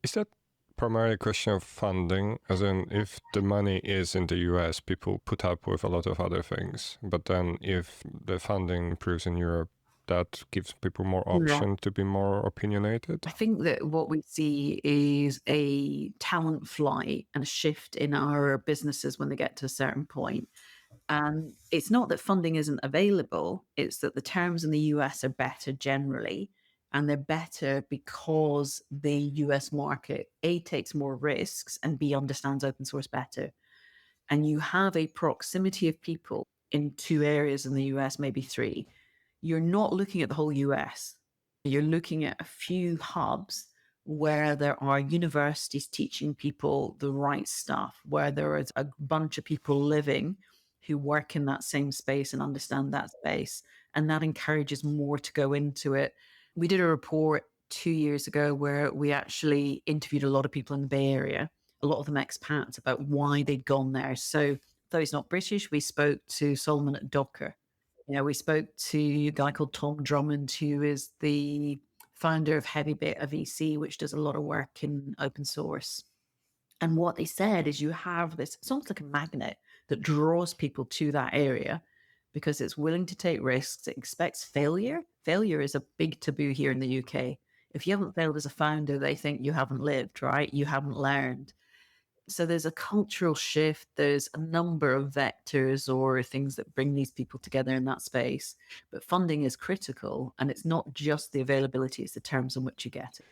Is that primarily a question of funding? As in, if the money is in the US, people put up with a lot of other things. But then if the funding improves in Europe, that gives people more Yeah. option to be more opinionated? I think that what we see is a talent flight and a shift in our businesses when they get to a certain point. And it's not that funding isn't available, it's that the terms in the US are better generally. And they're better because the US market, A, takes more risks and B, understands open source better. And you have a proximity of people in two areas in the US, maybe three. You're not looking at the whole US. You're looking at a few hubs where there are universities teaching people the right stuff, where there is a bunch of people living who work in that same space and understand that space. And that encourages more to go into it. We did a report 2 years ago where we actually interviewed a lot of people in the Bay Area, a lot of them expats, about why they'd gone there. So, though he's not British, we spoke to Solomon at Docker. We spoke to a guy called Tom Drummond, who is the founder of HeavyBit, a VC, which does a lot of work in open source. And what they said is you have this, it's almost like a magnet that draws people to that area because it's willing to take risks. It expects failure. Failure is a big taboo here in the UK. If you haven't failed as a founder, they think you haven't lived, right? You haven't learned. So there's a cultural shift. There's a number of vectors or things that bring these people together in that space. But funding is critical, and it's not just the availability, it's the terms on which you get it.